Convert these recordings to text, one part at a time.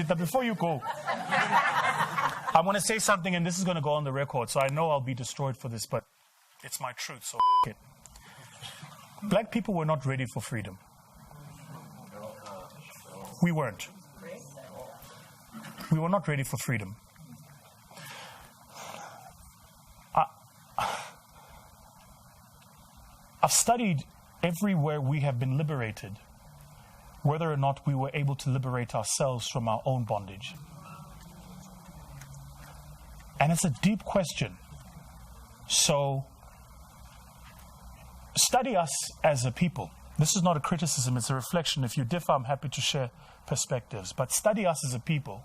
Chita, before you go, I'm going to say something, and this is going to go on the record, so I know I'll be destroyed for this, but it's my truth, so it. Black people were not ready for freedom. We weren't. We were not ready for freedom. I've studied everywhere we have been liberated, whether or not we were able to liberate ourselves from our own bondage. And it's a deep question. So, study us as a people. This is not a criticism, it's a reflection. If you differ, I'm happy to share perspectives. But study us as a people.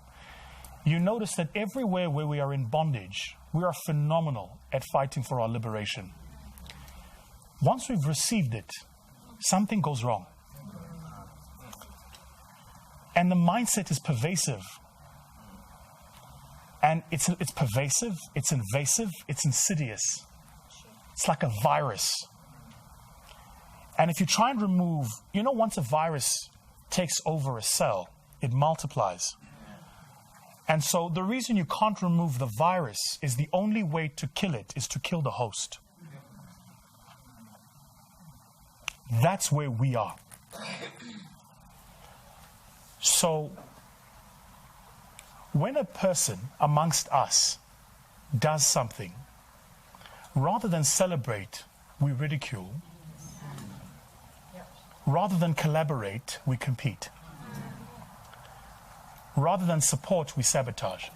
You notice that everywhere where we are in bondage, we are phenomenal at fighting for our liberation. Once we've received it, something goes wrong. And the mindset is pervasive. And it's pervasive, it's invasive, it's insidious. It's like a virus. And if you try and remove, once a virus takes over a cell, it multiplies. And so the reason you can't remove the virus is the only way to kill it is to kill the host. That's where we are. So, when a person amongst us does something, rather than celebrate, we ridicule. Rather than collaborate, we compete. Rather than support, we sabotage.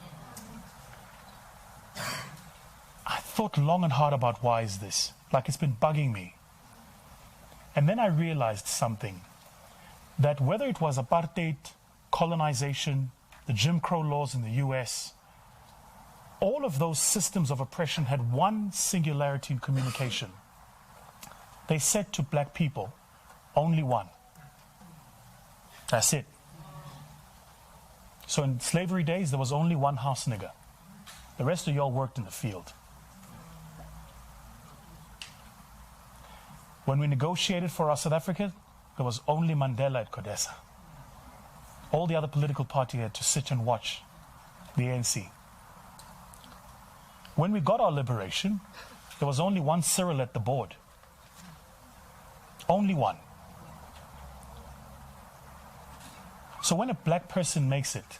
I thought long and hard about why is this? Like it's been bugging me. And then I realized something. That whether it was apartheid, colonization, the Jim Crow laws in the US, all of those systems of oppression had one singularity in communication. They said to black people, only one. That's it. So in slavery days, there was only one house nigger. The rest of y'all worked in the field. When we negotiated for our South Africa, there was only Mandela at CODESA. All the other political parties had to sit and watch the ANC. When we got our liberation, there was only one Cyril at the board. Only one. So when a black person makes it,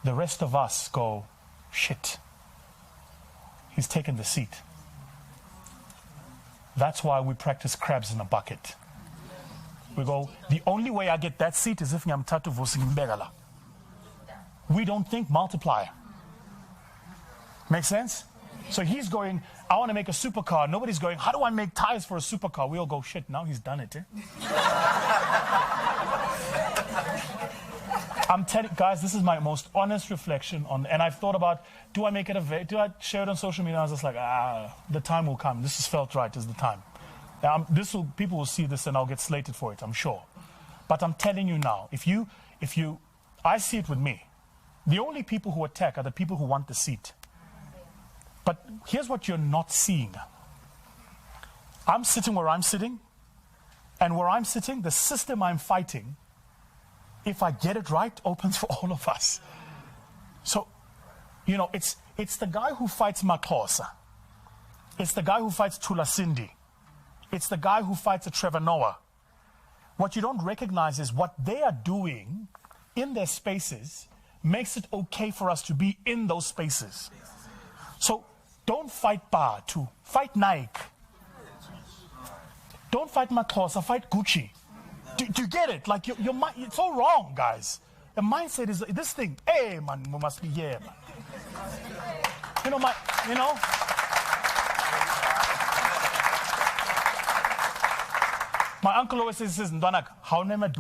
the rest of us go, shit, he's taken the seat. That's why we practice crabs in a bucket. We go, the only way I get that seat is if I'm Tatu Vosingbegala. We don't think multiplier. Make sense? So he's going, I want to make a supercar. Nobody's going, how do I make tires for a supercar? We all go, shit, now he's done it. I'm telling guys, this is my most honest reflection on, and I've thought about, do I share it on social media? I was just like, the time will come. This is felt right is the time. People will see this and I'll get slated for it, I'm sure. But I'm telling you now, I see it with me. The only people who attack are the people who want the seat. But here's what you're not seeing. I'm sitting where I'm sitting, and where I'm sitting, the system I'm fighting, if I get it right, opens for all of us. So, it's the guy who fights Makosa. It's the guy who fights Tula Cindy. It's the guy who fights a Trevor Noah. What you don't recognize is what they are doing in their spaces makes it okay for us to be in those spaces. So don't fight Batu, fight Nike. Don't fight Makosa, fight Gucci. Do you get it? Like your mind, it's all wrong, guys. The mindset is this thing. Hey, man, we must be here, man. My uncle always says, "Ndwanak, how never do."